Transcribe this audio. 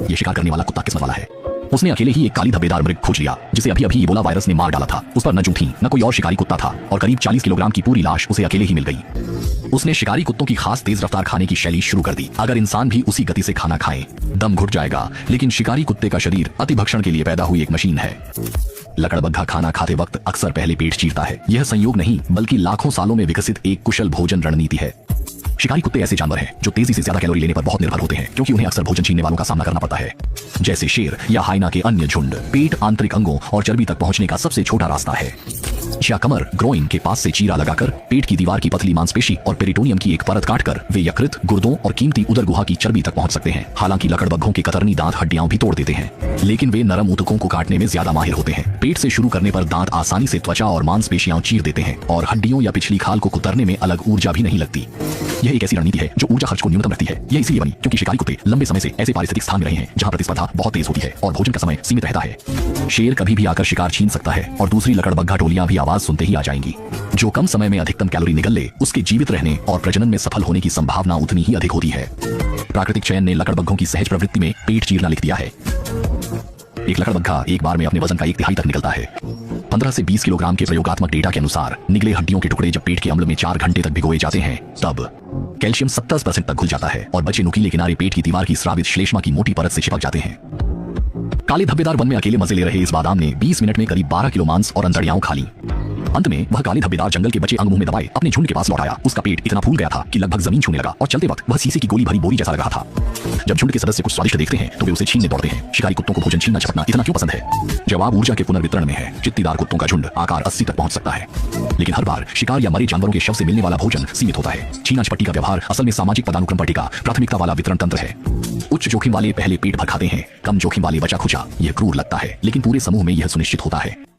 ये शिकार करने वाला कुत्ता किस्मत वाला है। उसने अकेले ही एक काली धब्बेदार मृग खोज लिया जिसे अभी अभी इबोला वायरस ने मार डाला था। उस पर न जूं थी न कोई और शिकारी कुत्ता था और करीब 40 किलोग्राम की पूरी लाश उसे अकेले ही मिल गई। उसने शिकारी कुत्तों की खास तेज रफ्तार खाने की शैली शुरू कर दी। अगर इंसान भी उसी गति से खाना खाए दम घुट जाएगा, लेकिन शिकारी कुत्ते का शरीर अतिभक्षण के लिए पैदा हुई एक मशीन है। लकड़बग्घा खाना खाते वक्त अक्सर पहले पेट चीरता है। यह संयोग नहीं बल्कि लाखों सालों में विकसित एक कुशल भोजन रणनीति है। शिकारी कुत्ते ऐसे जानवर हैं जो तेजी से ज्यादा कैलोरी लेने पर बहुत निर्भर होते हैं, क्योंकि उन्हें अक्सर भोजन छीनने वालों का सामना करना पड़ता है। जैसे शेर या हाइना के अन्य झुंड, पेट आंतरिक अंगों और चर्बी तक पहुंचने का सबसे छोटा रास्ता है। या कमर ग्रोइन के पास से चीरा लगाकर पेट की दीवार की पतली मांसपेशी और पेरिटोनियम की एक परत काटकर वे यकृत, गुर्दों और कीमती उदर गुहा की चर्बी तक पहुंच सकते हैं। हालांकि लकड़बग्घों के कतरनी दांत हड्डियां भी तोड़ देते हैं, लेकिन वे नरम ऊतकों को काटने में ज्यादा माहिर होते हैं। पेट से शुरू करने पर दांत आसानी से त्वचा और मांसपेशियां चीर देते हैं और हड्डियों या पिछली खाल को कुतरने में अलग ऊर्जा भी नहीं लगती। यह एक ऐसी रणनीति है जो ऊर्जा खर्च को न्यूनतम रखती है। यह इसीलिए बनी क्योंकि शिकारी कुत्ते लंबे समय से ऐसे पारिस्थितिक स्थान में रहे हैं जहां प्रतिस्पर्धा बहुत तेज होती है और भोजन का समय सीमित रहता है। शेर कभी भी आकर शिकार छीन सकता है और दूसरी लकड़बग्घा टोलियां भी आवाज सुनते ही आ जाएंगी। जो कम समय में अधिकतम कैलोरी निगल ले, उसके जीवित रहने और प्रजनन में सफल होने की संभावना उतनी ही अधिक होती है। प्राकृतिक चयन ने लकड़बग्घों की सहज प्रवृत्ति में पेट चीरना लिख दिया है। एक लकड़बग्घा एक बार में अपने वजन का 1/3 तक निकलता है। 15 से 20 किलोग्राम के प्रयोगात्मक डेटा के अनुसार निगले हड्डियों के टुकड़े जब पेट के अम्ल में 4 घंटे तक भिगोए जाते हैं तब कैल्शियम 70% तक घुल जाता है और बचे नुकीले किनारे पेट की दीवार की स्रावित श्लेष्मा की मोटी परत से चिपक जाते हैं। काले धब्बेदार वन में अकेले मजे ले रहे इस बादाम ने 20 मिनट में करीब 12 किलो मांस और अंतड़ियां खा ली। अंत में वह काले धब्बेदार जंगल के बचे अंग मुंह में दबाए अपने झुंड के पास लौट आया। उसका पेट इतना फूल गया था कि लगभग जमीन छूने लगा और चलते वक्त वह शीशे की गोली भरी बोरी जैसा लग रहा था। जब झुंड के सदस्य कुछ स्वादिष्ट देखते हैं तो वे उसे छीनने दौड़ते हैं। शिकारी कुत्तों को भोजन छीनना झपटना इतना क्यों पसंद है? जवाब ऊर्जा के पुनर्वितरण में है। चित्तीदार कुत्तों का झुंड आकार 80 तक पहुंच सकता है, लेकिन हर बार शिकार या मरे जानवरों के शव से मिलने वाला भोजन सीमित होता है। छीना झपट्टी का व्यवहार असल में सामाजिक पदानुक्रम पट्टिका प्राथमिकता वाला वितरण तंत्र है। उच्च जोखिम वाले पहले पेट भर खाते हैं, कम जोखिम वाले बचा खुचा। यह क्रूर लगता है, लेकिन पूरे समूह में यह सुनिश्चित होता है